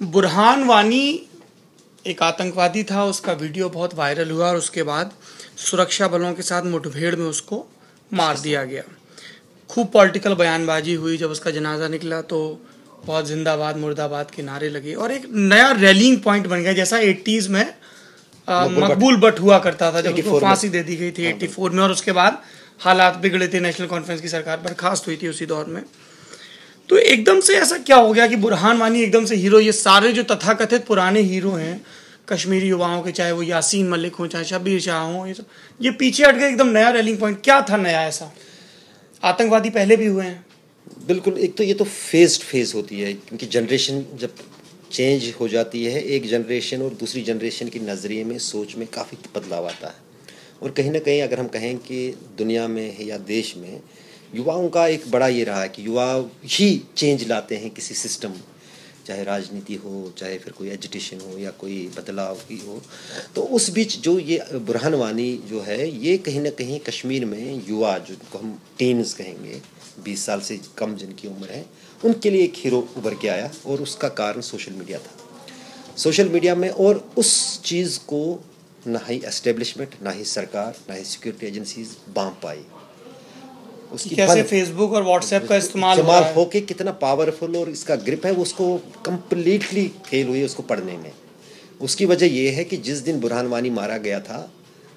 बुरहान वानी एक आतंकवादी था, उसका वीडियो बहुत वायरल हुआ और उसके बाद सुरक्षा बलों के साथ मुठभेड़ में उसको मार दिया गया। खूब पॉलिटिकल बयानबाजी हुई, जब उसका जनाजा निकला तो बहुत जिंदाबाद मुर्दाबाद के नारे लगे और एक नया रैलिंग पॉइंट बन गया, जैसा 80s में मकबूल बट हुआ करता था जब उसको फांसी दे दी गई थी 84 में, और उसके बाद हालात बिगड़े थे, नेशनल कॉन्फ्रेंस की सरकार बर्खास्त हुई थी उसी दौर में। तो एकदम से ऐसा क्या हो गया कि बुरहान वानी एकदम से हीरो, ये सारे जो तथाकथित पुराने हीरो हैं कश्मीरी युवाओं के, चाहे वो यासीन मलिक हो चाहे शब्बीर शाह हो, ये पीछे हट गए, एकदम नया रैलिंग पॉइंट क्या था नया ऐसा? आतंकवादी पहले भी हुए हैं। बिल्कुल, एक तो ये तो फेज होती है, क्योंकि जनरेशन जब चेंज हो जाती है, एक जनरेशन और दूसरी जनरेशन की नज़रिए में, सोच में काफ़ी बदलाव आता है। और कहीं ना कहीं अगर हम कहें कि दुनिया में या देश में युवाओं का एक बड़ा ये रहा है कि युवा ही चेंज लाते हैं किसी सिस्टम, चाहे राजनीति हो, चाहे फिर कोई एजुटेशन हो या कोई बदलाव की हो। तो उस बीच जो ये बुरहान वानी जो है, ये कहीं ना कहीं कश्मीर में युवा, जिनको हम टीन्स कहेंगे, 20 साल से कम जिनकी उम्र है, उनके लिए एक हीरो उभर के आया। और उसका कारण सोशल मीडिया था, सोशल मीडिया में। और उस चीज़ को ना ही एस्टेब्लिशमेंट, ना ही सरकार, ना ही सिक्योरिटी एजेंसीज बांध पाई। उसकी कैसे फेसबुक और व्हाट्सएप का इस्तेमाल हो के कितना पावरफुल और इसका ग्रिप है, वो उसको कम्प्लीटली फेल हुई उसको पढ़ने में। उसकी वजह ये है कि जिस दिन बुरहान वानी मारा गया था,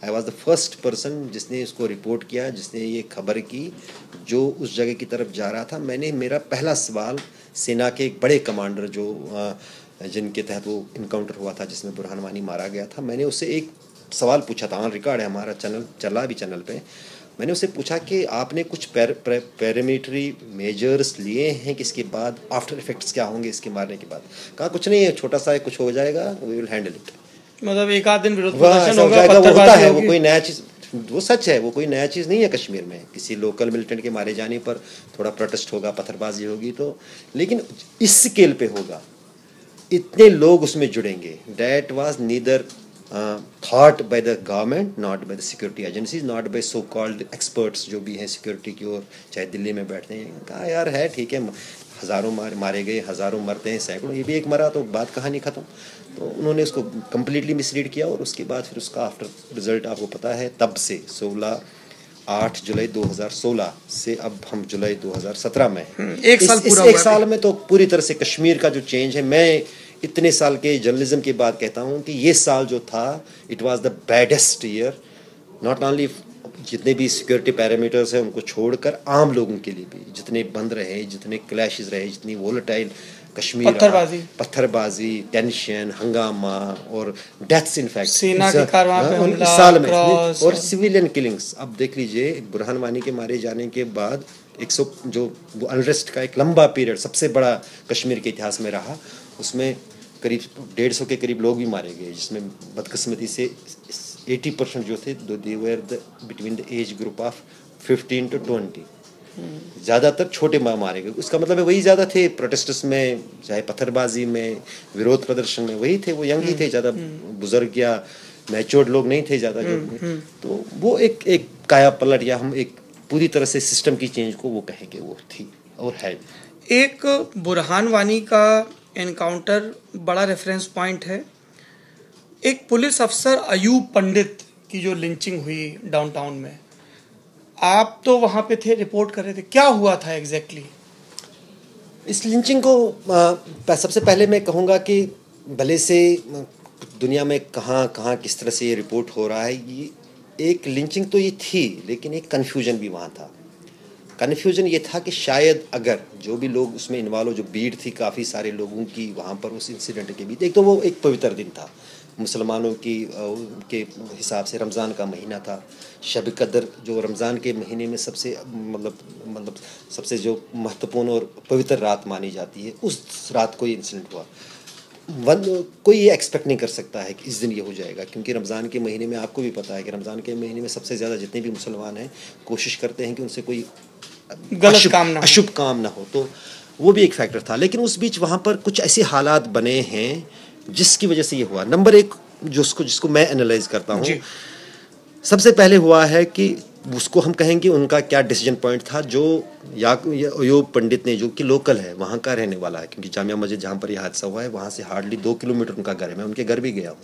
I was the first person जिसने इसको रिपोर्ट किया, जिसने ये खबर की, जो उस जगह की तरफ जा रहा था। मेरा पहला सवाल सेना के एक बड़े कमांडर जो जिनके तहत वो इनकाउंटर हुआ था जिसमें बुरहान वानी मारा गया था, मैंने उससे एक सवाल पूछा था, ऑन रिकॉर्ड है, हमारा चैनल चला भी चैनल पे। मैंने उससे पूछा कि आपने कुछ पैरामिलिट्री मेजर्स लिए हैं कि इसके बाद आफ्टर इफेक्ट्स क्या होंगे इसके मारने के बाद? कहा कुछ नहीं है, छोटा सा कुछ हो जाएगा, वी विल हैंडल इट। मतलब एक आध दिन विरोध प्रदर्शन होगा, वो होता है, वो कोई नया चीज़, वो सच है, वो कोई नया चीज़ नहीं है कश्मीर में। किसी लोकल मिलिटेंट के मारे जाने पर थोड़ा प्रोटेस्ट होगा, पत्थरबाजी होगी, तो लेकिन इस स्केल पे होगा, इतने लोग उसमें जुड़ेंगे। That was neither thought by the government, not by the security agencies, not by so called experts जो भी हैं सिक्योरिटी की ओर, चाहे दिल्ली में बैठते हैं। कहा यार है ठीक है, हज़ारों मारे गए, हज़ारों मरते हैं, सैकड़ों, ये भी एक मरा तो बात कहानी ख़त्म। तो उन्होंने उसको कम्प्लीटली मिसलीड किया। और उसके बाद फिर उसका आफ्टर रिजल्ट आपको पता है, तब से 8 जुलाई 2016 से अब हम जुलाई 2017 में, एक साल में तो पूरी तरह से कश्मीर का जो चेंज है, मैं इतने साल के जर्नलिज्म के बाद कहता हूँ कि ये साल जो था, it was the baddest year, not only जितने भी सिक्योरिटी पैरामीटर्स हैं उनको छोड़कर, आम लोगों के लिए भी, जितने बंद रहे, जितने क्लैशेस रहे, जितनी वोलेटाइल कश्मीर, पत्थरबाजी, टेंशन, हंगामा और डेथ्स, इनफैक्ट सेना के कारवां पे हमला, इस साल में, और सिविलियन किलिंग्स। अब देख लीजिए, बुरहान वानी के मारे जाने के बाद 100 जो वो अनरेस्ट का एक लंबा पीरियड सबसे बड़ा कश्मीर के इतिहास में रहा, उसमें करीब 150 के करीब लोग भी मारे गए, जिसमें बदकिस्मती से 80% जो थे, they were between the age group of 15 to 20। ज़्यादातर छोटे मारे गए। उसका मतलब है वही ज़्यादा थे प्रोटेस्टर्स में, चाहे पत्थरबाजी में, विरोध प्रदर्शन में, वही थे, वो यंग ही थे, ज़्यादा बुजुर्ग या मैच्योर्ड लोग नहीं थे ज़्यादा जो। तो वो एक काया पलट, या हम एक पूरी तरह से सिस्टम की चेंज को वो कहेंगे, वो थी और है। एक बुरहान वानी का एनकाउंटर बड़ा रेफरेंस पॉइंट है। एक पुलिस अफसर अयूब पंडित की जो लिंचिंग हुई डाउनटाउन में, आप तो वहाँ पे थे, रिपोर्ट कर रहे थे, क्या हुआ था एग्जैक्टली? इस लिंचिंग को सबसे पहले मैं कहूँगा कि भले से दुनिया में कहाँ किस तरह से ये रिपोर्ट हो रहा है, ये एक लिंचिंग तो ये थी, लेकिन एक कन्फ्यूजन भी वहाँ था। कन्फ्यूजन ये था कि शायद अगर जो भी लोग उसमें इन्वॉल्व हो, जो भीड़ थी काफ़ी सारे लोगों की वहाँ पर उस इंसिडेंट के बीच, एक तो वो एक पवित्र दिन था मुसलमानों की के हिसाब से, रमज़ान का महीना था, शब कदर जो रमज़ान के महीने में सबसे मतलब सबसे जो महत्वपूर्ण और पवित्र रात मानी जाती है, उस रात को ये इंसिडेंट हुआ। कोई ये एक्सपेक्ट नहीं कर सकता है कि इस दिन ये हो जाएगा, क्योंकि रमज़ान के महीने में आपको भी पता है कि रमज़ान के महीने में सबसे ज़्यादा जितने भी मुसलमान हैं कोशिश करते हैं कि उनसे कोई अशुभ काम ना हो, तो वो भी एक फैक्टर था। लेकिन उस बीच वहाँ पर कुछ ऐसे हालात बने हैं जिसकी वजह से ये हुआ। नंबर एक जिसको मैं एनालाइज करता हूँ, सबसे पहले हुआ है कि उसको हम कहेंगे उनका क्या डिसीजन पॉइंट था, जो अयूब पंडित ने, जो कि लोकल है, वहाँ का रहने वाला है, क्योंकि जामिया मस्जिद जहाँ पर ये हादसा हुआ है वहाँ से हार्डली 2 किलोमीटर उनका घर है, मैं उनके घर भी गया हूँ।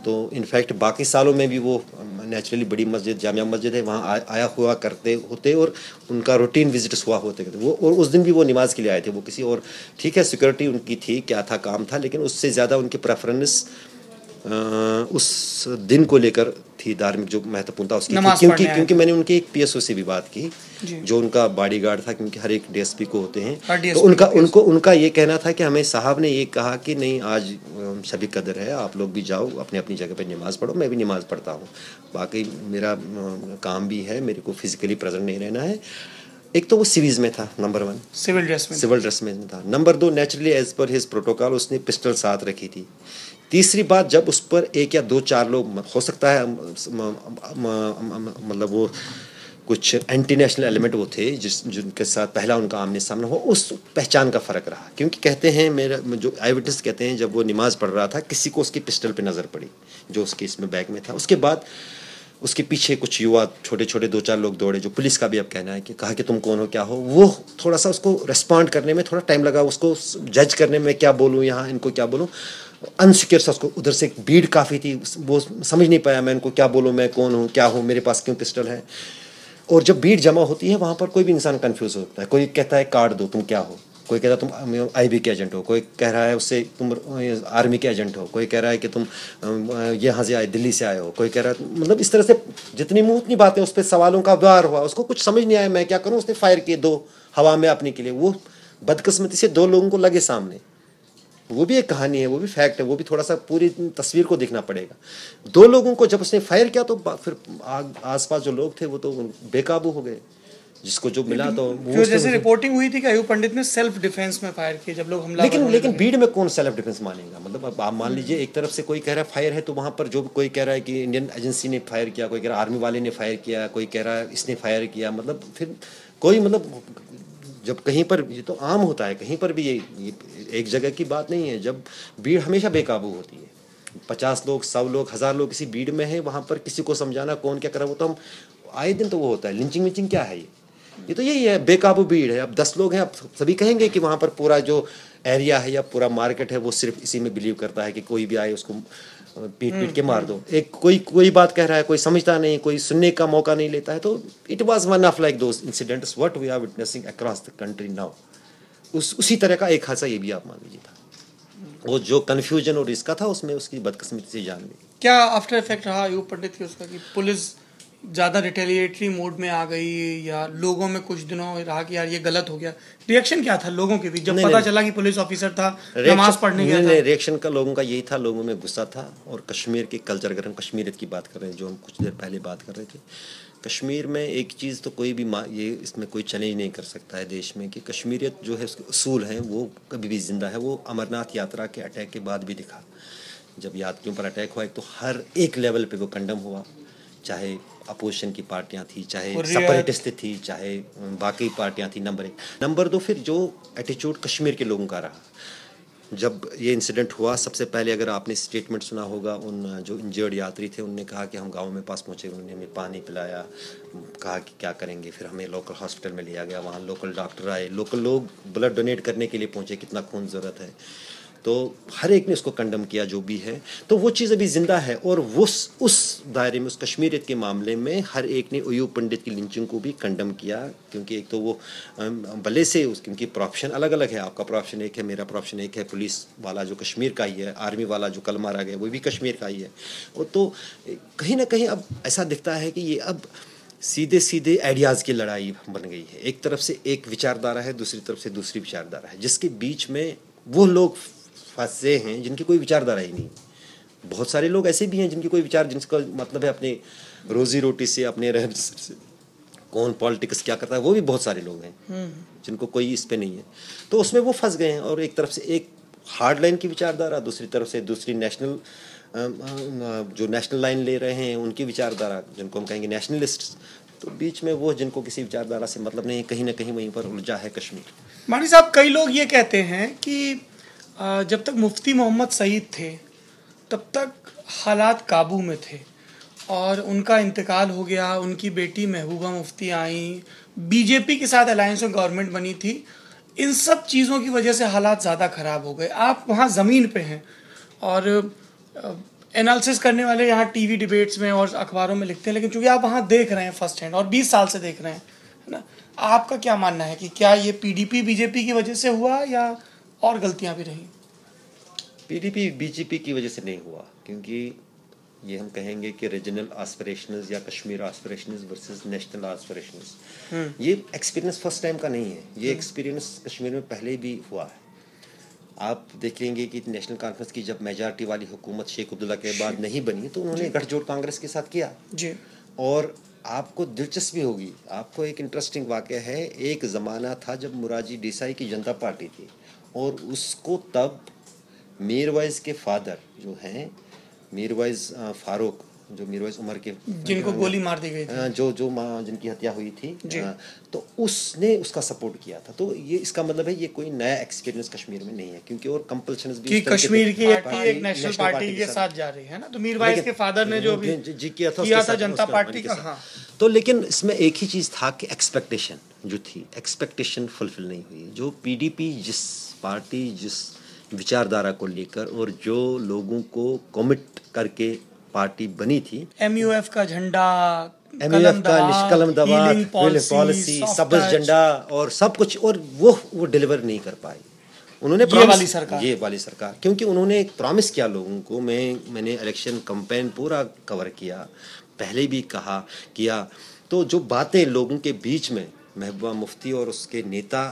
तो इनफैक्ट बाकी सालों में भी वो नेचुरली बड़ी मस्जिद जामिया मस्जिद है वहाँ आया हुआ करते होते, और उनका रूटीन विजिट्स हुआ होते वो, और उस दिन भी वो नमाज के लिए आए थे। वो किसी और, ठीक है सिक्योरिटी उनकी थी, क्या था काम था, लेकिन उससे ज़्यादा उनकी प्रेफरेंस उस दिन को लेकर थी, धार्मिक जो महत्वपूर्ण था उसकी थी, क्योंकि मैंने उनके एक पीएसओ से भी बात की जो उनका बॉडीगार्ड था, क्योंकि हर एक डीएसपी को होते हैं, तो उनका ये कहना था कि हमें साहब ने ये कहा कि नहीं आज शबी कदर है, आप लोग भी जाओ अपने अपनी जगह पर नमाज़ पढ़ो, मैं भी नमाज़ पढ़ता हूँ, बाकी मेरा काम भी है, मेरे को फिजिकली प्रेजेंट नहीं रहना है। एक तो वो सिविल्स में था, नंबर 1 सिविल ड्रेस में था। Number 2 naturally as per his protocol उसने पिस्टल साथ रखी थी। तीसरी बात, जब उस पर 1 या 2-4 लोग, हो सकता है मतलब वो कुछ एंटी नेशनल एलिमेंट वो थे जिनके साथ पहला उनका आमने सामना हुआ, उस पहचान का फ़र्क रहा, क्योंकि कहते हैं मेरा जो आई विटनेस कहते हैं जब वो नमाज़ पढ़ रहा था किसी को उसकी पिस्टल पे नज़र पड़ी जो उसके इसमें बैग में था। उसके बाद उसके पीछे कुछ युवा छोटे छोटे 2-4 लोग दौड़े, जो पुलिस का भी अब कहना है कि कहा कि तुम कौन हो क्या हो। वो थोड़ा सा उसको रिस्पॉन्ड करने में थोड़ा टाइम लगा, उसको जज करने में क्या बोलूँ यहाँ इनको क्या बोलूँ, अनसिक्योर सा उसको, उधर से एक भीड़ काफ़ी थी, वो समझ नहीं पाया मैं इनको क्या बोलूँ, मैं कौन हूँ क्या हूँ, मेरे पास क्यों पिस्टल है। और जब भीड़ जमा होती है वहाँ पर कोई भी इंसान कन्फ्यूज़ होता है, कोई कहता है कार्ड दो तुम क्या हो, कोई कहता है तुम आईबी के एजेंट हो, कोई कह रहा है उससे तुम आर्मी के एजेंट हो, कोई कह रहा है कि तुम यहाँ से आए दिल्ली से आए हो, कोई कह रहा है, मतलब इस तरह से जितनी मुँह उतनी बातें, उस पर सवालों का वार हुआ, उसको कुछ समझ नहीं आया मैं क्या करूँ। उसने फायर किए 2 हवा में अपने के लिए, वो बदकिस्मती से 2 लोगों को लगे सामने। वो भी एक कहानी है, वो भी फैक्ट है, वो भी थोड़ा सा पूरी तस्वीर को देखना पड़ेगा। 2 लोगों को जब उसने फायर किया तो फिर आसपास जो लोग थे वो तो बेकाबू हो गए, जिसको जो मिला तो वो जैसे रिपोर्टिंग हुई थी कि अयूब पंडित ने सेल्फ डिफेंस में फायर किया जब लोग हमला, लेकिन भीड़ में कौन सेल्फ डिफेंस मानेगा। मतलब अब आप मान लीजिए एक तरफ से कोई कह रहा है फायर है, तो वहाँ पर जो कोई कह रहा है कि इंडियन एजेंसी ने फायर किया, कोई कह रहा है आर्मी वाले ने फायर किया, कोई कह रहा है इसने फायर किया, मतलब फिर कोई मतलब जब कहीं पर, ये तो आम होता है कहीं पर भी, ये एक जगह की बात नहीं है, जब भीड़ हमेशा बेकाबू होती है, 50 लोग 100 लोग 1000 लोग किसी भीड़ में है, वहाँ पर किसी को समझाना कौन क्या कर रहा है, वो तो हम आए दिन तो वो होता है। लिंचिंग विंचिंग क्या है, ये तो यही है, बेकाबू भीड़ है। अब 10 लोग हैं, अब सभी कहेंगे कि वहाँ पर पूरा जो एरिया है या पूरा मार्केट है वो सिर्फ इसी में बिलीव करता है कि कोई भी आए उसको पीट के मार दो। एक कोई बात कह रहा है, कोई समझता नहीं, कोई सुनने का मौका नहीं लेता है। तो it was one of like those incidents what we are witnessing across the country now. उसी तरह का एक हादसा ये भी आप मान लीजिए था। वो जो कन्फ्यूजन और इसका था उसमें उसकी बदकिस्मती से जान गई। क्या आफ्टर इफेक्ट रहा अयूब पंडित की उसका, कि पुलिस ज़्यादा रिटेलिएटरी मोड में आ गई, या लोगों में कुछ दिनों रहा कि यार ये गलत हो गया? रिएक्शन क्या था लोगों के बीच जब पता चला कि पुलिस ऑफिसर था, नमाज पढ़ने गया था? रिएक्शन का लोगों का यही था, लोगों में गुस्सा था। और कश्मीर के कल्चर, अगर हम कश्मीरियत की बात कर रहे हैं, जो हम कुछ देर पहले बात कर रहे थे, कश्मीर में एक चीज़ तो कोई भी ये इसमें कोई चैलेंज नहीं कर सकता है देश में, कि कश्मीरियत जो है उसके उसूल हैं वो कभी भी जिंदा है। वो अमरनाथ यात्रा के अटैक के बाद भी दिखा, जब यात्रियों पर अटैक हुआ, एक तो हर एक लेवल पे वो कंडम हुआ, चाहे अपोजिशन की पार्टियां थी, चाहे सेपरेटिस्ट थी, चाहे बाकी पार्टियां थी, नंबर 1। नंबर 2 फिर जो एटीट्यूड कश्मीर के लोगों का रहा। जब ये इंसिडेंट हुआ, सबसे पहले अगर आपने स्टेटमेंट सुना होगा, उन जो इंजर्ड यात्री थे उनने कहा कि हम गांव में पास पहुंचे, उन्होंने हमें पानी पिलाया, कहा कि क्या करेंगे, फिर हमें लोकल हॉस्पिटल में लिया गया, वहाँ लोकल डॉक्टर आए, लोकल लोग ब्लड डोनेट करने के लिए पहुँचे, कितना खून ज़रूरत है, तो हर एक ने उसको कंडम किया जो भी है। तो वो चीज़ अभी ज़िंदा है। और वो उस दायरे में, उस कश्मीरियत के मामले में हर एक ने अयूब पंडित की लिंचिंग को भी कंडम किया, क्योंकि एक तो वो भले से उनकी प्रोफेशन अलग अलग है, आपका प्रोफेशन एक है, मेरा प्रोफेशन एक है, पुलिस वाला जो कश्मीर का ही है, आर्मी वाला जो कल मारा गया वो भी कश्मीर का ही है। वो तो कहीं ना कहीं अब ऐसा दिखता है कि ये अब सीधे सीधे आइडियाज़ की लड़ाई बन गई है। एक तरफ से एक विचारधारा है, दूसरी तरफ से दूसरी विचारधारा है, जिसके बीच में वो लोग फंसे हैं जिनकी कोई विचारधारा ही नहीं। बहुत सारे लोग ऐसे भी हैं जिनकी कोई विचार, जिनका मतलब है अपने रोजी रोटी से, अपने रहन से, कौन पॉलिटिक्स क्या करता है, वो भी बहुत सारे लोग हैं जिनको कोई इस पे नहीं है। तो उसमें वो फंस गए हैं। और एक तरफ से एक हार्ड लाइन की विचारधारा, दूसरी तरफ से दूसरी नेशनल जो नेशनल लाइन ले रहे हैं उनकी विचारधारा, जिनको हम कहेंगे नेशनलिस्ट। तो बीच में वो जिनको किसी विचारधारा से मतलब नहीं, कहीं ना कहीं वहीं पर उलझा है कश्मीर। मानी साहब, कई लोग ये कहते हैं कि जब तक मुफ्ती मोहम्मद सईद थे तब तक हालात काबू में थे, और उनका इंतकाल हो गया, उनकी बेटी महबूबा मुफ्ती आई, बीजेपी के साथ अलायंस में गवर्नमेंट बनी थी। इन सब चीज़ों की वजह से हालात ज़्यादा ख़राब हो गए। आप वहाँ ज़मीन पे हैं और एनालिसिस करने वाले यहाँ टीवी डिबेट्स में और अखबारों में लिखते हैं, लेकिन चूंकि आप वहाँ देख रहे हैं फर्स्ट हैंड और 20 साल से देख रहे हैं, है ना, आपका क्या मानना है कि क्या ये पीडीपी बीजेपी की वजह से हुआ या और गलतियाँ भी रही? पीडीपी बीजेपी की वजह से नहीं हुआ, क्योंकि ये हम कहेंगे कि रीजनल एस्पिरेशंस या Kashmir aspirations versus national aspirations, ये एक्सपीरियंस फर्स्ट टाइम का नहीं है। ये एक्सपीरियंस कश्मीर में पहले भी हुआ है। आप देखेंगे कि नेशनल कॉन्फ्रेंस की जब मेजॉरिटी वाली हुकूमत शेख अब्दुल्ला के बाद नहीं बनी तो उन्होंने गठजोड़ कांग्रेस के साथ किया जी। और आपको दिलचस्पी होगी, आपको एक इंटरेस्टिंग वाक़या है, एक ज़माना था जब मोरारजी देसाई की जनता पार्टी थी और उसको तब मीरवाइज़ के फादर जो हैं, मीरवाइज़ फारूक, जो मीरवाइज़ उमर के जिनको गोली मार दी गई थी, जो माँ जिनकी हत्या हुई थी, तो उसने उसका सपोर्ट किया था। तो ये इसका मतलब है ये कोई नया एक्सपीरियंस कश्मीर में नहीं है, क्योंकि और कंपल्शन भी कि कश्मीर की पार्टी एक नेशनल पार्टी के साथ जा रही है ना। तो मीरवाइज के फादर ने जो भी जी किया था जनता पार्टी का। हाँ, तो लेकिन इसमें एक ही चीज़ था कि एक्सपेक्टेशन जो थी, एक्सपेक्टेशन फुलफिल नहीं हुई। जो पीडीपी जिस पार्टी जिस विचारधारा को लेकर और जो लोगों को कमिट करके पार्टी बनी थी, एमयूएफ का झंडा, एमयूएफ का निष्कलम दवा, पॉलिसी, सबज झंडा और सब कुछ, और वो डिलीवर नहीं कर पाई। उन्होंने ये वाली सरकार क्योंकि उन्होंने एक प्रॉमिस किया लोगों को। मैंने इलेक्शन कैंपेन पूरा कवर किया, पहले भी किया। तो जो बातें लोगों के बीच में महबूबा मुफ्ती और उसके नेता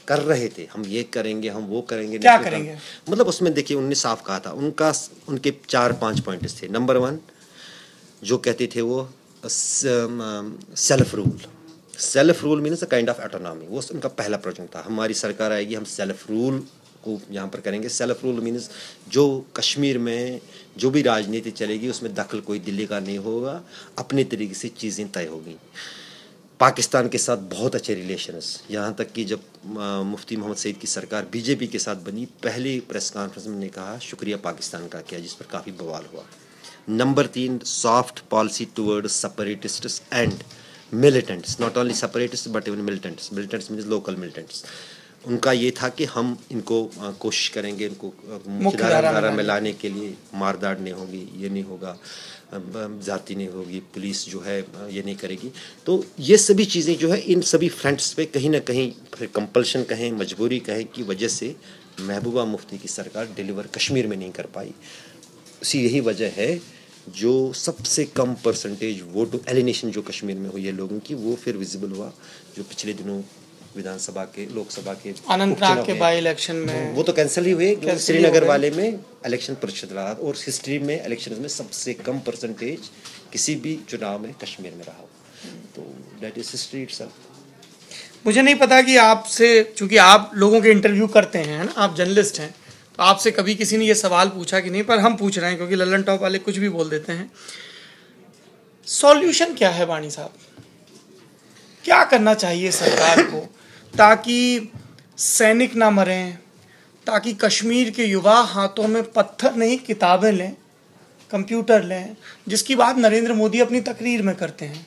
कर रहे थे, हम ये करेंगे, हम वो करेंगे, क्या करेंगे, मतलब उसमें देखिए उन्होंने साफ कहा था, उनके 4-5 पॉइंट्स थे। नंबर 1 जो कहते थे वो self rule means a kind of autonomy, वो उनका पहला प्रोजेक्ट था। हमारी सरकार आएगी, हम सेल्फ रूल को यहाँ पर करेंगे। सेल्फ रूल मीन्स जो कश्मीर में जो भी राजनीति चलेगी उसमें दखल कोई दिल्ली का नहीं होगा, अपने तरीके से चीज़ें तय होगी। पाकिस्तान के साथ बहुत अच्छे रिलेशंस, यहाँ तक कि जब मुफ्ती मोहम्मद सईद की सरकार बीजेपी के साथ बनी, पहले प्रेस कॉन्फ्रेंस में ने कहा शुक्रिया पाकिस्तान का किया, जिस पर काफ़ी बवाल हुआ। Number 3 soft policy toward separatists and militants, not only separatist but even militants means local militants. उनका ये था कि हम इनको कोशिश करेंगे, इनको मुख्यधारा में लाने के लिए, मारदाड़ नहीं होगी, ये नहीं होगा, जाति नहीं होगी, पुलिस जो है ये नहीं करेगी। तो ये सभी चीज़ें जो है इन सभी फ्रंट्स पे कहीं ना कहीं फिर कंपल्शन कहें, मजबूरी कहें की वजह से महबूबा मुफ्ती की सरकार डिलीवर कश्मीर में नहीं कर पाई। इसी यही वजह है जो सबसे कम परसेंटेज वोट एलिनेशन जो कश्मीर में हुई है लोगों की, वो फिर विजिबल हुआ जो पिछले दिनों विधानसभा के, लोकसभा के, अनंतनाग के बाई इलेक्शन में वो तो कैंसिल ही हुए। श्रीनगर वाले में इलेक्शन प्रतिशत रहा और हिस्ट्री में इलेक्शन में सबसे कम परसेंटेज किसी भी चुनाव में कश्मीर में रहा। तो दैट इज हिस्ट्री इटसेल्फ। मुझे नहीं पता कि आपसे, चूंकि आप लोगों के इंटरव्यू करते हैं ना, आप जर्नलिस्ट हैं, तो आपसे कभी किसी ने ये सवाल पूछा कि नहीं, पर हम पूछ रहे हैं क्योंकि लल्लन टॉप वाले कुछ भी बोल देते हैं। सॉल्यूशन क्या है वाणी साहब? क्या करना चाहिए सरकार को ताकि सैनिक ना मरें, ताकि कश्मीर के युवा हाथों में पत्थर नहीं किताबें लें, कंप्यूटर लें, जिसकी बात नरेंद्र मोदी अपनी तकरीर में करते हैं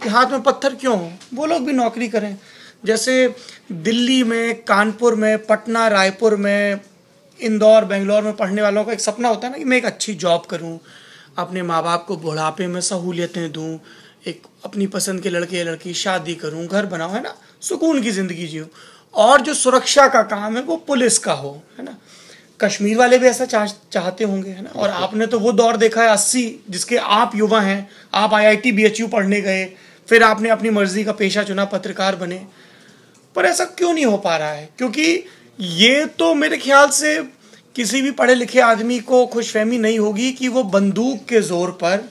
कि हाथ में पत्थर क्यों हो, वो लोग भी नौकरी करें। जैसे दिल्ली में, कानपुर में, पटना, रायपुर में, इंदौर, बेंगलोर में पढ़ने वालों का एक सपना होता है ना कि मैं एक अच्छी जॉब करूं, अपने माँ बाप को बुढ़ापे में सहूलियतें दूं, एक अपनी पसंद के लड़के या लड़की शादी करूं, घर बनाऊं, है ना, सुकून की ज़िंदगी जीऊं। और जो सुरक्षा का काम है वो पुलिस का हो, है ना। कश्मीर वाले भी ऐसा चाहते होंगे, है ना। और आपने तो वो दौर देखा है 80, जिसके आप युवा हैं, आप IIT BHU पढ़ने गए, फिर आपने अपनी मर्जी का पेशा चुना, पत्रकार बने। पर ऐसा क्यों नहीं हो पा रहा है? क्योंकि ये तो मेरे ख्याल से किसी भी पढ़े लिखे आदमी को खुशफहमी नहीं होगी कि वो बंदूक के जोर पर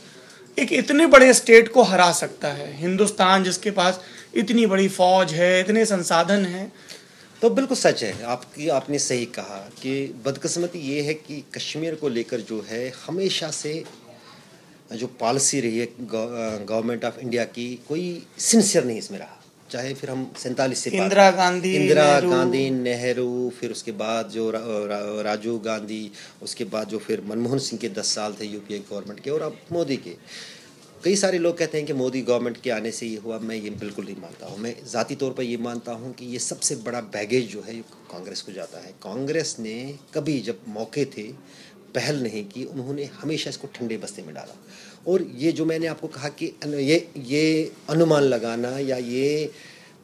एक इतने बड़े स्टेट को हरा सकता है। हिंदुस्तान जिसके पास इतनी बड़ी फौज है, इतने संसाधन हैं। तो बिल्कुल सच है, आपने सही कहा कि बदकिस्मती ये है कि कश्मीर को लेकर जो है हमेशा से जो पॉलिसी रही है गवर्नमेंट ऑफ इंडिया की, कोई सिंसियर नहीं इसमें रहा। चाहे फिर हम 47 से इंदिरा गांधी, नेहरू, फिर उसके बाद जो राजीव गांधी, उसके बाद जो फिर मनमोहन सिंह के 10 साल थे यूपीए गवर्नमेंट के, और अब मोदी के, कई सारे लोग कहते हैं कि मोदी गवर्नमेंट के आने से ये हुआ, मैं ये बिल्कुल नहीं मानता हूँ। मैं ज़ाती तौर पर ये मानता हूँ कि ये सबसे बड़ा बैगेज जो है ये कांग्रेस को जाता है। कांग्रेस ने कभी जब मौके थे पहल नहीं की, उन्होंने हमेशा इसको ठंडे बस्ते में डाला। और ये जो मैंने आपको कहा कि ये अनुमान लगाना या ये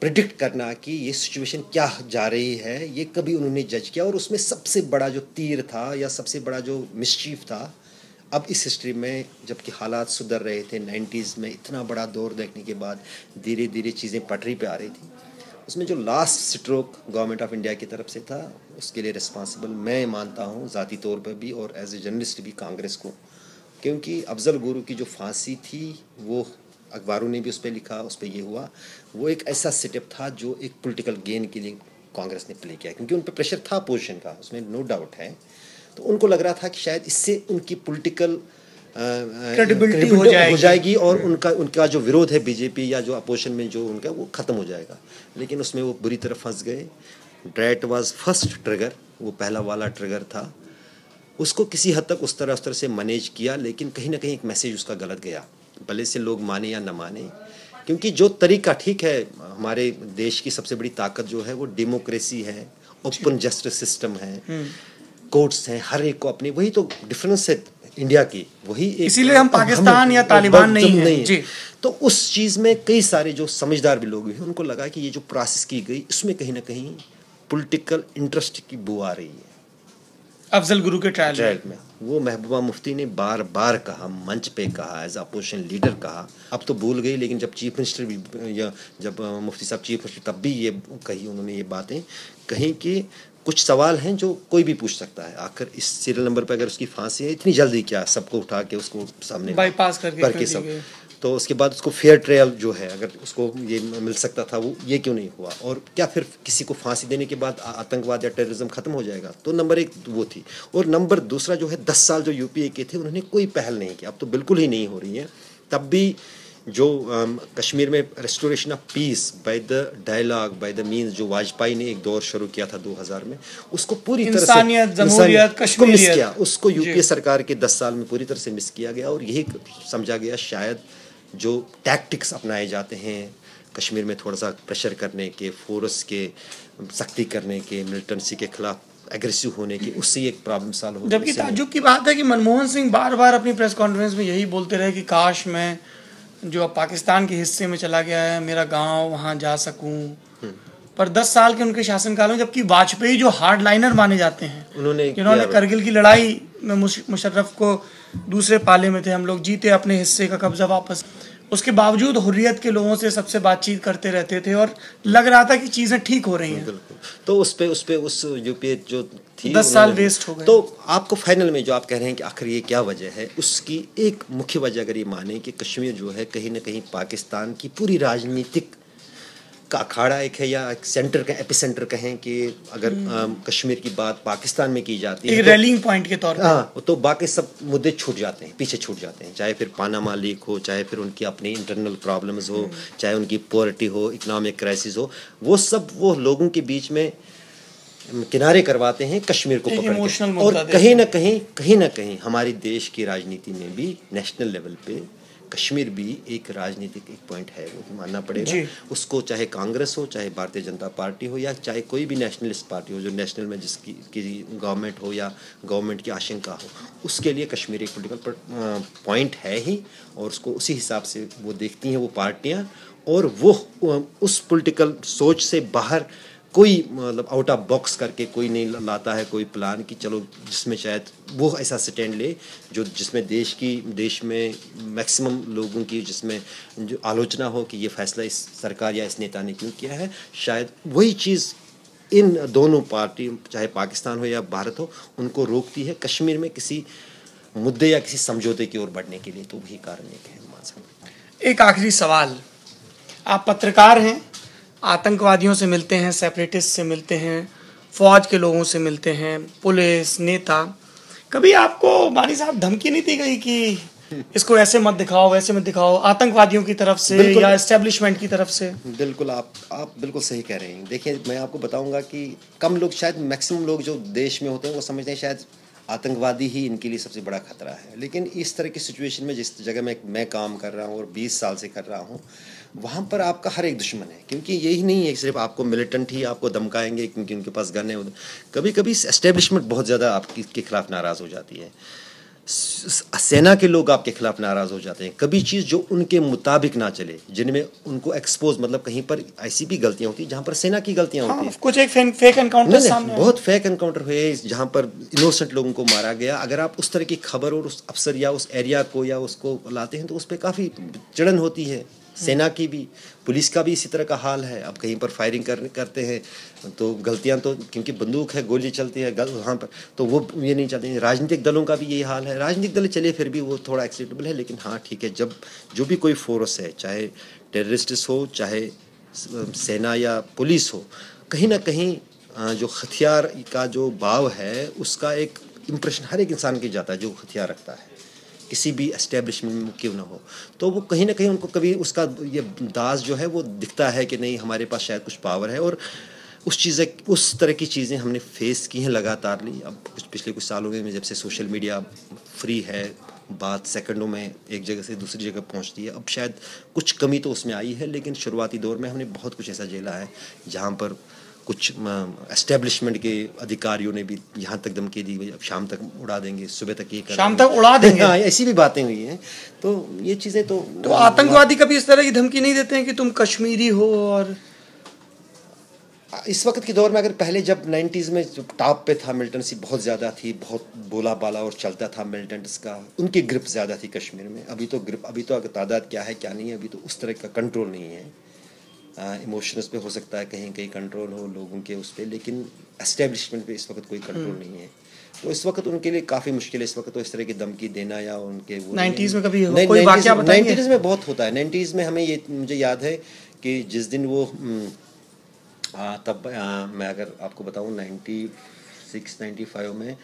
प्रिडिक्ट करना कि ये सिचुएशन क्या जा रही है, ये कभी उन्होंने जज किया। और उसमें सबसे बड़ा जो तीर था या सबसे बड़ा जो मिसचीफ था, अब इस हिस्ट्री में जबकि हालात सुधर रहे थे, 90s में इतना बड़ा दौर देखने के बाद धीरे धीरे चीज़ें पटरी पे आ रही थी, उसमें जो last stroke government of India की तरफ से था, उसके लिए रिस्पॉन्सिबल मैं मानता हूँ ज़ाती तौर पर भी और एज ए जर्नलिस्ट भी कांग्रेस को। क्योंकि अफजल गुरु की जो फांसी थी वो अखबारों ने भी उस पर लिखा, उस पर ये हुआ, वो एक ऐसा सेटअप था जो एक पॉलिटिकल गेन के लिए कांग्रेस ने प्ले किया, क्योंकि उन पर प्रेशर था पोजीशन का, उसमें नो डाउट है। तो उनको लग रहा था कि शायद इससे उनकी पॉलिटिकल क्रेडिबिलिटी हो जाएगी और उनका जो विरोध है बीजेपी या जो अपोजिशन में जो उनका, वो ख़त्म हो जाएगा। लेकिन उसमें वो बुरी तरह फंस गए। दैट वाज फर्स्ट ट्रिगर, वो पहला वाला ट्रिगर था। उसको किसी हद तक उस तरह से मैनेज किया, लेकिन कहीं ना कहीं एक मैसेज उसका गलत गया, भले से लोग माने या न माने। क्योंकि जो तरीका ठीक है, हमारे देश की सबसे बड़ी ताकत जो है वो डेमोक्रेसी है, ओपन जस्टिस सिस्टम है, कोर्ट्स हैं, हर एक को अपनी, वही तो डिफरेंस है इंडिया की, वही एक, इसीलिए हम पाकिस्तान या तालिबान नहीं हैं जी। तो उस चीज़ में कई सारे जो समझदार भी लोग हैं, उनको लगा कि ये जो प्रोसेस की गई इसमें कहीं ना कहीं पॉलिटिकल इंटरेस्ट की बू आ रही है। अफजल गुरु के ट्रायल में वो महबूबा मुफ्ती ने बार बार कहा, मंच पे कहा, एज अपोजिशन लीडर कहा, अब तो भूल गई, लेकिन जब चीफ मिनिस्टर भी या जब मुफ्ती साहब चीफ मिनिस्टर तब भी ये कही, उन्होंने ये बातें कहीं कि कुछ सवाल हैं जो कोई भी पूछ सकता है। आखिर इस सीरियल नंबर पर अगर उसकी फांसी है, इतनी जल्दी क्या सबको उठा के उसको सामने बाईपास करके सब, तो उसके बाद उसको फेयर ट्रायल जो है, अगर उसको ये मिल सकता था, वो ये क्यों नहीं हुआ? और क्या फिर किसी को फांसी देने के बाद आतंकवाद या टेररिज्म खत्म हो जाएगा? तो नंबर एक वो थी। और नंबर दूसरा जो है, 10 साल जो यूपीए के थे, उन्होंने कोई पहल नहीं की। अब तो बिल्कुल ही नहीं हो रही है। तब भी जो कश्मीर में restoration of peace by the dialogue, by the means, जो वाजपेयी ने एक दौर शुरू किया था 2000 में, उसको पूरी तरह से मिस किया। उसको यूपीए सरकार के 10 साल में पूरी तरह से मिस किया गया। और यही समझा गया शायद जो टैक्टिक्स अपनाए जाते हैं कश्मीर में, थोड़ा सा प्रेशर करने के, फोर्स के सख्ती करने के, मिलिटेंसी के खिलाफ एग्रेसिव होने की, उससे एक प्रॉब्लम सॉल्व हो। जबकि ताज्जुब की बात है कि मनमोहन सिंह बार बार अपनी प्रेस कॉन्फ्रेंस में यही बोलते रहे कि काश मैं जो अब पाकिस्तान के हिस्से में चला गया है, मेरा गांव, वहां जा सकूं। पर 10 साल के उनके शासनकाल में, जबकि वाजपेयी जो हार्ड लाइनर माने जाते हैं, जिन्होंने करगिल की लड़ाई में मुशर्रफ को दूसरे पाले में थे, हम लोग जीते, अपने हिस्से का कब्जा वापस, उसके बावजूद हुर्रियत के लोगों से सबसे बातचीत करते रहते थे और लग रहा था कि चीज़ें ठीक हो रही हैं। तो उस यूपीए जो थी, 10 साल वेस्ट हो गए। तो आपको फाइनल में जो आप कह रहे हैं कि आखिर ये क्या वजह है, उसकी एक मुख्य वजह अगर ये माने कि कश्मीर जो है कहीं ना कहीं पाकिस्तान की पूरी राजनीतिक का अखाड़ा एक है, या एक सेंटर का एपिसेंटर कहें कि अगर कश्मीर की बात पाकिस्तान में की जाती है, एक रैलिंग पॉइंट के तौर पर, हाँ, तो बाकी सब मुद्दे छूट जाते हैं, पीछे छूट जाते हैं। चाहे फिर पानामा लीक हो, चाहे फिर उनकी अपनी इंटरनल प्रॉब्लम्स हो, चाहे उनकी पॉवर्टी हो, इकोनॉमिक क्राइसिस हो, वो सब वो लोगों के बीच में किनारे करवाते हैं कश्मीर को पकड़ के। और कहीं ना कहीं हमारी देश की राजनीति में भी नेशनल लेवल पे कश्मीर भी एक राजनीतिक एक पॉइंट है, वो मानना पड़ेगा। उसको चाहे कांग्रेस हो, चाहे भारतीय जनता पार्टी हो, या चाहे कोई भी नेशनलिस्ट पार्टी हो, जो नेशनल में जिसकी गवर्नमेंट हो या गवर्नमेंट की आशंका हो, उसके लिए कश्मीर एक पॉलिटिकल पॉइंट है ही। और उसको उसी हिसाब से वो देखती हैं वो पार्टियाँ, और वो उस पॉलिटिकल सोच से बाहर कोई मतलब आउट ऑफ बॉक्स करके कोई नहीं लाता है कोई प्लान कि चलो जिसमें शायद वो ऐसा स्टैंड ले जो जिसमें देश में मैक्सिमम लोगों की जिसमें जो आलोचना हो कि ये फैसला इस सरकार या इस नेता ने क्यों किया है। शायद वही चीज़ इन दोनों पार्टी, चाहे पाकिस्तान हो या भारत हो, उनको रोकती है कश्मीर में किसी मुद्दे या किसी समझौते की ओर बढ़ने के लिए। तो वही कारण है। एक आखिरी सवाल, आप पत्रकार हैं, आतंकवादियों से मिलते हैं, सेपरेटिस्ट से मिलते हैं, फौज के लोगों से मिलते हैं, पुलिस नेता, कभी आपको बानी साहब धमकी नहीं दी गई कि इसको ऐसे मत दिखाओ, वैसे मत दिखाओ, आतंकवादियों की तरफ से या एस्टेब्लिशमेंट की तरफ से? बिल्कुल, आप बिल्कुल सही कह रहे हैं। देखिए, मैं आपको बताऊंगा कि कम लोग, शायद मैक्सिमम लोग जो देश में होते हैं वो समझते हैं शायद आतंकवादी ही इनके लिए सबसे बड़ा खतरा है। लेकिन इस तरह की सिचुएशन में, जिस जगह में मैं काम कर रहा हूँ और 20 साल से कर रहा हूँ, वहाँ पर आपका हर एक दुश्मन है, क्योंकि यही नहीं है सिर्फ आपको मिलिटेंट ही आपको धमकाएंगे क्योंकि उनके पास गन है। कभी कभी एस्टेब्लिशमेंट बहुत ज़्यादा आपके खिलाफ नाराज़ हो जाती है, सेना के लोग आपके खिलाफ नाराज़ हो जाते हैं। कभी चीज़ जो उनके मुताबिक ना चले, जिनमें उनको एक्सपोज, मतलब कहीं पर ऐसी भी गलतियां होती हैं जहाँ पर सेना की गलतियां होती हैं। कुछ एक फेक एनकाउंटर सामने बहुत फेक एनकाउंटर हुए जहाँ पर इनोसेंट लोगों को मारा गया। अगर आप उस तरह की खबर और उस अफसर या उस एरिया को या उसको लाते हैं तो उस पर काफ़ी चिड़न होती है, सेना की भी, पुलिस का भी इसी तरह का हाल है। अब कहीं पर फायरिंग करते हैं तो गलतियां, तो क्योंकि बंदूक है, गोली चलती है वहाँ पर, तो वो ये नहीं चाहते हैं। राजनीतिक दलों का भी यही हाल है। राजनीतिक दल चले फिर भी वो थोड़ा एक्सेप्टेबल है, लेकिन हाँ ठीक है, जब जो भी कोई फोर्स है, चाहे टेररिस्ट हो, चाहे सेना या पुलिस हो, कहीं ना कहीं जो हथियार का जो भाव है उसका एक इम्प्रेशन हर एक इंसान की जाता है जो हथियार रखता है, किसी भी एस्टेब्लिशमेंट में क्यों ना हो। तो वो कहीं ना कहीं उनको कभी उसका ये दास जो है वो दिखता है कि नहीं, हमारे पास शायद कुछ पावर है। और उस तरह की चीज़ें हमने फेस की हैं लगातारली। अब पिछले कुछ सालों में जब से सोशल मीडिया फ्री है, बात सेकंडों में एक जगह से दूसरी जगह पहुंचती है। अब शायद कुछ कमी तो उसमें आई है, लेकिन शुरुआती दौर में हमने बहुत कुछ ऐसा झेला है जहाँ पर कुछ एस्टेब्लिशमेंट के अधिकारियों ने भी यहाँ तक धमकी दी, अब शाम तक उड़ा देंगे, सुबह तक ये कर शाम तक उड़ा देंगे। हाँ, ऐसी भी बातें हुई हैं। तो ये चीज़ें तो आतंकवादी कभी इस तरह की धमकी नहीं देते हैं कि तुम कश्मीरी हो? और इस वक्त के दौर में, अगर पहले जब 90s में जो टॉप पे था, मिलिटेंसी बहुत ज़्यादा थी, बहुत बोला बाला और चलता था मिलिटेंट्स का, उनकी ग्रिप ज़्यादा थी कश्मीर में। अभी तो अगर तादाद क्या है क्या नहीं है, अभी तो उस तरह का कंट्रोल नहीं है। इमोशंस पे हो सकता है कहीं कहीं कंट्रोल हो लोगों के उस पर, लेकिन एस्टेब्लिशमेंट पे इस वक्त कोई कंट्रोल नहीं है। तो इस वक्त उनके लिए काफ़ी मुश्किल है इस वक्त तो इस तरह की धमकी देना या उनके वो 90s में कभी कोई वाकया बताइए। 90s में बहुत होता है। 90s में हमें ये मुझे याद है कि जिस दिन वो तब मैं अगर आपको बताऊं 96-95 में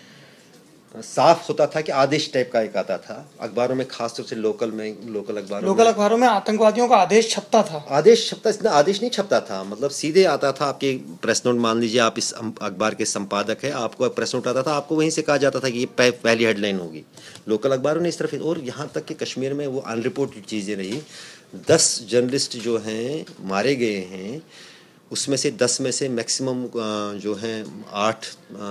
साफ होता था कि आदेश टाइप का एक आता था अखबारों में, खासतौर से लोकल अखबारों में आतंकवादियों का आदेश छपता था। इतना आदेश नहीं छपता था, मतलब सीधे आता था आपके प्रेस नोट। मान लीजिए आप इस अखबार के संपादक है, आपको प्रेस नोट आता था, आपको वहीं से कहा जाता था कि ये पहली हेडलाइन होगी। लोकल अखबारों ने इस तरफ, और यहाँ तक कि कश्मीर में वो अनरिपोर्टेड चीज़ें रही। 10 जर्नलिस्ट जो हैं मारे गए हैं, उसमें से 10 में से मैक्सिमम जो हैं 8,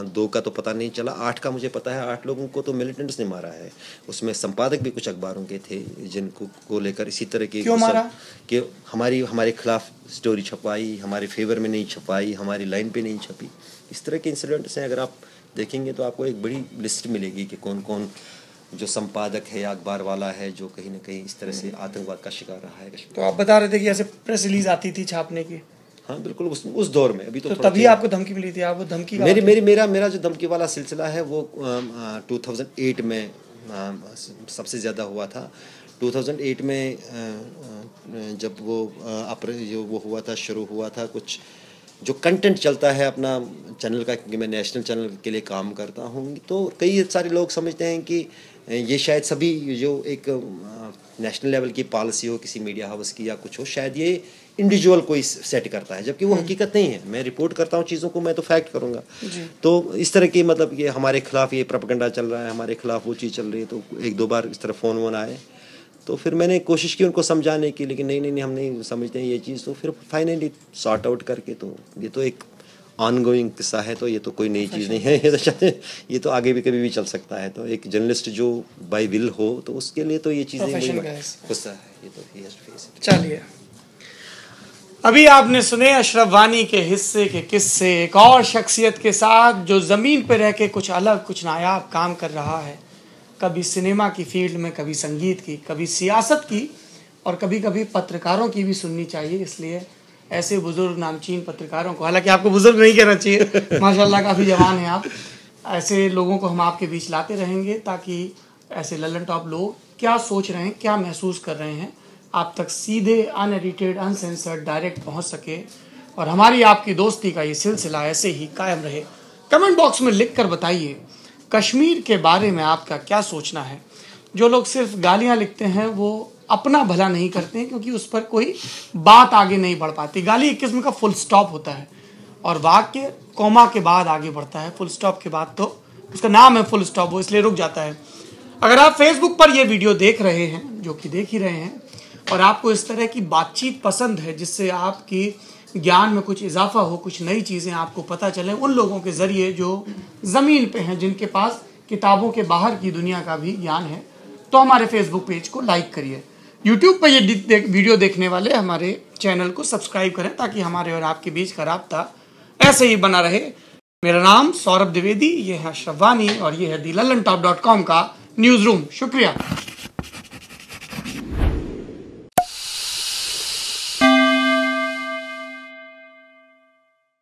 2 का तो पता नहीं चला, 8 का मुझे पता है। 8 लोगों को तो मिलिटेंट्स ने मारा है। उसमें संपादक भी कुछ अखबारों के थे जिनको को लेकर इसी तरह के क्यों मारा कि हमारे खिलाफ स्टोरी छपाई, हमारे फेवर में नहीं छपाई, हमारी लाइन पे नहीं छपी। इस तरह के इंसिडेंट्स हैं। अगर आप देखेंगे तो आपको एक बड़ी लिस्ट मिलेगी कि कौन कौन जो संपादक है या अखबार वाला है जो कहीं ना कहीं इस तरह से आतंकवाद का शिकार रहा है। तो आप बता रहे थे कि ऐसे प्रेस रिलीज आती थी छापने की। हाँ बिल्कुल, उस दौर में। अभी तो तभी आपको धमकी मिली थी? आप वो धमकी मेरा जो धमकी वाला सिलसिला है वो 2008 में सबसे ज़्यादा हुआ था। 2008 में जब वो हुआ था, शुरू हुआ था कुछ जो कंटेंट चलता है अपना चैनल का, क्योंकि मैं नेशनल चैनल के लिए काम करता हूँ, तो कई सारे लोग समझते हैं कि ये शायद सभी जो एक नेशनल लेवल की पॉलिसी हो किसी मीडिया हाउस की या कुछ हो, शायद ये इंडिविजुअल कोई सेट करता है, जबकि वो हकीकत नहीं है। मैं रिपोर्ट करता हूँ चीज़ों को, मैं तो फैक्ट करूँगा। तो इस तरह की मतलब ये हमारे खिलाफ ये प्रोपेगेंडा चल रहा है, हमारे खिलाफ वो चीज़ चल रही है। तो 1-2 बार इस तरह फ़ोन आए, तो फिर मैंने कोशिश की उनको समझाने की, लेकिन नहीं हम नहीं समझते हैं ये चीज़। तो फिर फाइनली सॉर्ट आउट करके, तो ये तो एक ऑनगोइंग किस्सा है, तो ये तो कोई नई चीज़ नहीं है। ये तो आगे भी कभी भी चल सकता है। तो एक जर्नलिस्ट जो बाय विल हो तो उसके लिए तो ये चीज़ें गुस्सा है, ये तो he has to face it. चलिए, अभी आपने सुने अशरफ वानी के हिस्से के किस्से एक और शख्सियत के साथ जो ज़मीन पर रह के कुछ अलग, कुछ नायाब काम कर रहा है। कभी सिनेमा की फील्ड में, कभी संगीत की, कभी सियासत की, और कभी कभी पत्रकारों की भी सुननी चाहिए। इसलिए ऐसे बुजुर्ग नामचीन पत्रकारों को, हालांकि आपको बुजुर्ग नहीं कहना चाहिए, माशाल्लाह काफ़ी जवान हैं आप, ऐसे लोगों को हम आपके बीच लाते रहेंगे ताकि ऐसे लल्लन टॉप लोग क्या सोच रहे हैं, क्या महसूस कर रहे हैं, आप तक सीधे अनएडिटेड, अनसेंसर्ड, डायरेक्ट पहुंच सके। और हमारी आपकी दोस्ती का ये सिलसिला ऐसे ही कायम रहे। कमेंट बॉक्स में लिख कर बताइए कश्मीर के बारे में आपका क्या सोचना है। जो लोग सिर्फ गालियां लिखते हैं वो अपना भला नहीं करते हैं, क्योंकि उस पर कोई बात आगे नहीं बढ़ पाती। गाली एक किस्म का फुल स्टॉप होता है, और वाक्य कॉमा के बाद आगे बढ़ता है, फुल स्टॉप के बाद तो उसका नाम है फुल स्टॉप, वो इसलिए रुक जाता है। अगर आप फेसबुक पर ये वीडियो देख रहे हैं, जो कि देख ही रहे हैं, और आपको इस तरह की बातचीत पसंद है जिससे आपकी ज्ञान में कुछ इजाफा हो, कुछ नई चीज़ें आपको पता चले उन लोगों के ज़रिए जो ज़मीन पे हैं, जिनके पास किताबों के बाहर की दुनिया का भी ज्ञान है, तो हमारे फेसबुक पेज को लाइक करिए। यूट्यूब पर ये वीडियो देखने वाले हमारे चैनल को सब्सक्राइब करें ताकि हमारे और आपके बीच का राब्ता ऐसे ही बना रहे। मेरा नाम सौरभ द्विवेदी, ये है अशरफ वानी और ये है दी लल्लन टॉप .com का न्यूज़ रूम। शुक्रिया।